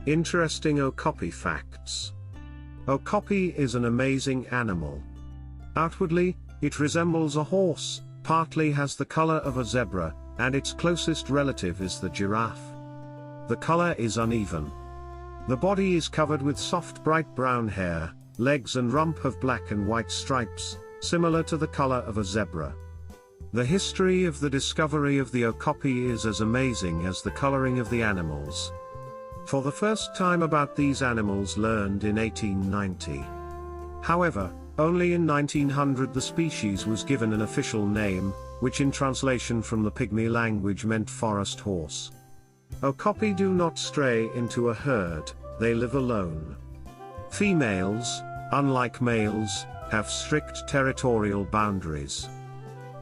Interesting Okapi facts. Okapi is an amazing animal. Outwardly, it resembles a horse, partly has the color of a zebra, and its closest relative is the giraffe. The color is uneven. The body is covered with soft bright brown hair, legs and rump have black and white stripes, similar to the color of a zebra. The history of the discovery of the Okapi is as amazing as the coloring of the animals. For the first time about these animals learned in 1890. However, only in 1900 the species was given an official name, which in translation from the Pygmy language meant forest horse. Okapi do not stray into a herd, they live alone. Females, unlike males, have strict territorial boundaries.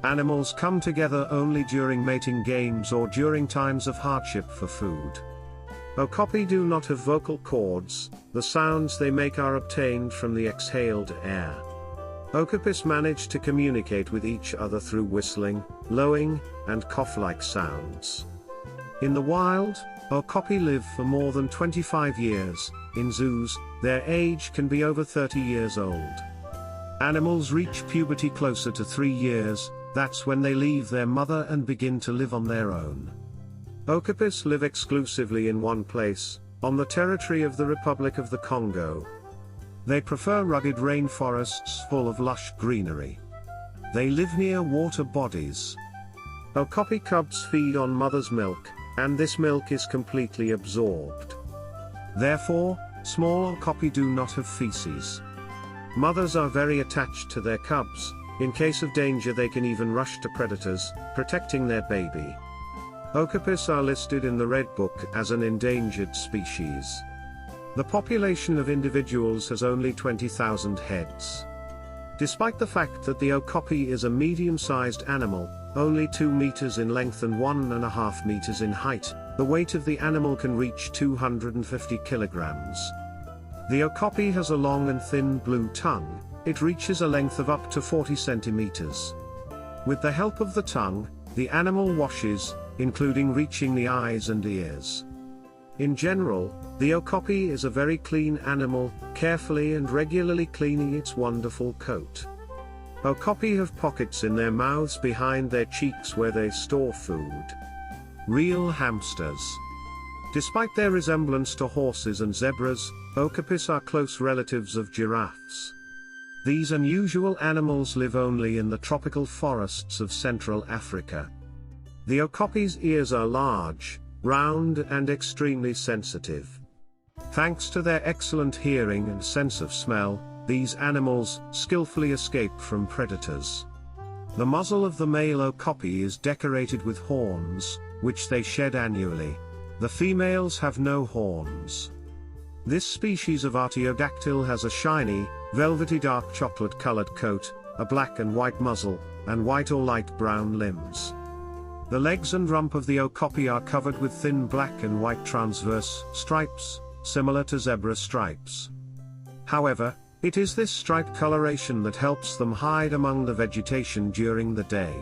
Animals come together only during mating games or during times of hardship for food. Okapi do not have vocal cords, the sounds they make are obtained from the exhaled air. Okapis manage to communicate with each other through whistling, lowing, and cough-like sounds. In the wild, Okapi live for more than 25 years, in zoos, their age can be over 30 years old. Animals reach puberty closer to 3 years, that's when they leave their mother and begin to live on their own. Okapis live exclusively in one place, on the territory of the Republic of the Congo. They prefer rugged rainforests full of lush greenery. They live near water bodies. Okapi cubs feed on mother's milk, and this milk is completely absorbed. Therefore, small Okapi do not have feces. Mothers are very attached to their cubs. In case of danger they can even rush to predators, protecting their baby. Okapis are listed in the Red Book as an endangered species. The population of individuals has only 20,000 heads. Despite the fact that the Okapi is a medium-sized animal, only 2 meters in length and 1.5 meters in height, the weight of the animal can reach 250 kilograms. The Okapi has a long and thin blue tongue. It reaches a length of up to 40 centimeters. With the help of the tongue, the animal washes, including reaching the eyes and ears. In general, the Okapi is a very clean animal, carefully and regularly cleaning its wonderful coat. Okapi have pockets in their mouths behind their cheeks where they store food. Real hamsters. Despite their resemblance to horses and zebras, Okapis are close relatives of giraffes. These unusual animals live only in the tropical forests of Central Africa. The Okapi's ears are large, round and extremely sensitive. Thanks to their excellent hearing and sense of smell, these animals skillfully escape from predators. The muzzle of the male Okapi is decorated with horns, which they shed annually. The females have no horns. This species of artiodactyl has a shiny, velvety dark chocolate-colored coat, a black and white muzzle, and white or light brown limbs. The legs and rump of the Okapi are covered with thin black and white transverse stripes, similar to zebra stripes. However, it is this stripe coloration that helps them hide among the vegetation during the day.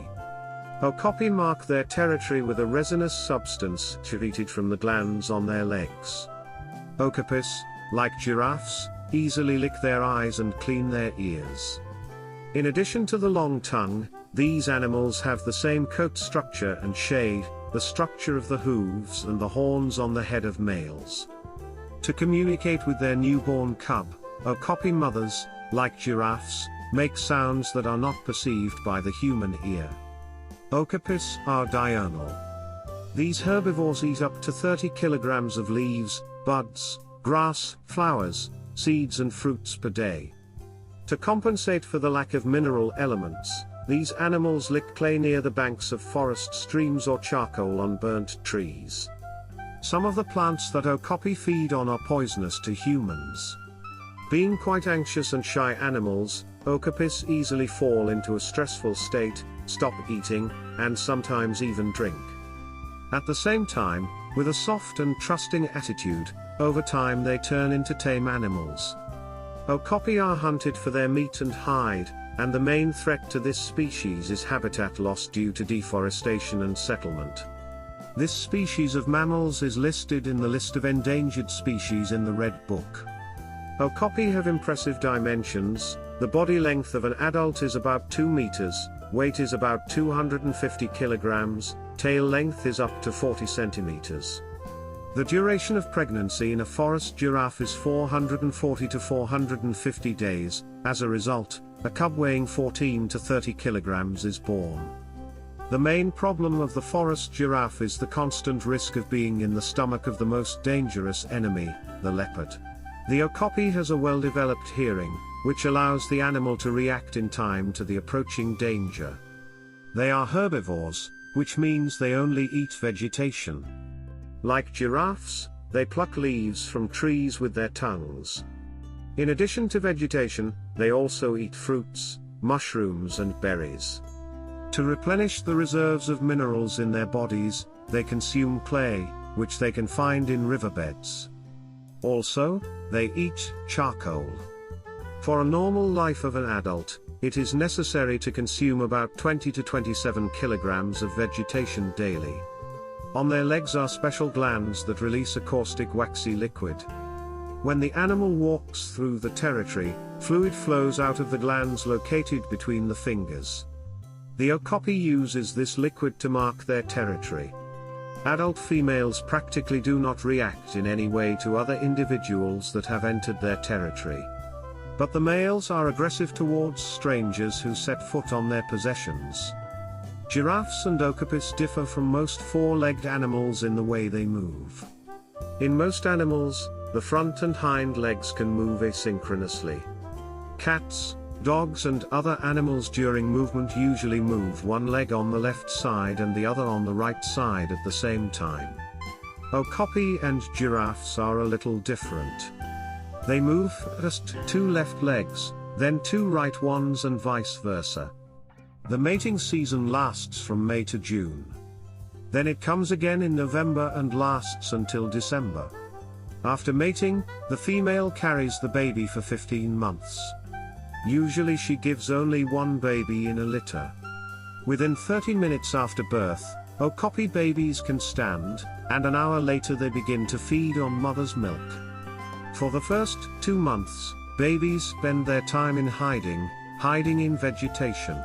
Okapi mark their territory with a resinous substance secreted from the glands on their legs. Okapis, like giraffes, easily lick their eyes and clean their ears. In addition to the long tongue, these animals have the same coat structure and shade, the structure of the hooves and the horns on the head of males. To communicate with their newborn cub, Okapi mothers, like giraffes, make sounds that are not perceived by the human ear. Okapis are diurnal. These herbivores eat up to 30 kilograms of leaves, buds, grass, flowers, seeds and fruits per day. To compensate for the lack of mineral elements, these animals lick clay near the banks of forest streams or charcoal on burnt trees. Some of the plants that Okapi feed on are poisonous to humans. Being quite anxious and shy animals, Okapis easily fall into a stressful state, stop eating, and sometimes even drink. At the same time, with a soft and trusting attitude, over time they turn into tame animals. Okapi are hunted for their meat and hide, and the main threat to this species is habitat loss due to deforestation and settlement. This species of mammals is listed in the list of endangered species in the Red Book. Okapi have impressive dimensions. The body length of an adult is about 2 meters, weight is about 250 kilograms, tail length is up to 40 centimeters. The duration of pregnancy in a forest giraffe is 440 to 450 days. As a result, a cub weighing 14 to 30 kilograms is born. The main problem of the forest giraffe is the constant risk of being in the stomach of the most dangerous enemy, the leopard. The okapi has a well-developed hearing, which allows the animal to react in time to the approaching danger. They are herbivores, which means they only eat vegetation. Like giraffes, they pluck leaves from trees with their tongues. In addition to vegetation, they also eat fruits, mushrooms and berries. To replenish the reserves of minerals in their bodies, they consume clay, which they can find in riverbeds. Also, they eat charcoal. For a normal life of an adult, it is necessary to consume about 20 to 27 kilograms of vegetation daily. On their legs are special glands that release a caustic waxy liquid. When the animal walks through the territory, fluid flows out of the glands located between the fingers. The okapi uses this liquid to mark their territory. Adult females practically do not react in any way to other individuals that have entered their territory. But the males are aggressive towards strangers who set foot on their possessions. Giraffes and okapis differ from most four-legged animals in the way they move. In most animals, the front and hind legs can move asynchronously. Cats, dogs and other animals during movement usually move one leg on the left side and the other on the right side at the same time. Okapi and giraffes are a little different. They move first 2 left legs, then 2 right ones and vice versa. The mating season lasts from May to June. Then it comes again in November and lasts until December. After mating, the female carries the baby for 15 months. Usually she gives only one baby in a litter. Within 30 minutes after birth, okapi babies can stand, and an hour later they begin to feed on mother's milk. For the first 2 months, babies spend their time in hiding in vegetation.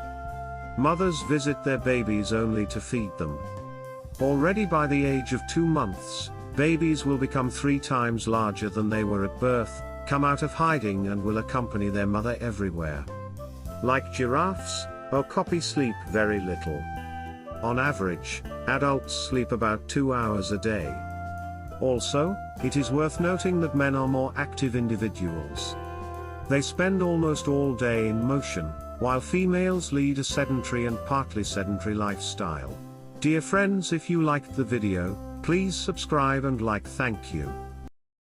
Mothers visit their babies only to feed them. Already by the age of 2 months, babies will become 3 times larger than they were at birth, come out of hiding and will accompany their mother everywhere. Like giraffes, okapi sleep very little. On average, adults sleep about 2 hours a day. Also, it is worth noting that men are more active individuals. They spend almost all day in motion, while females lead a sedentary and partly sedentary lifestyle. Dear friends, if you liked the video, please subscribe and like. Thank you.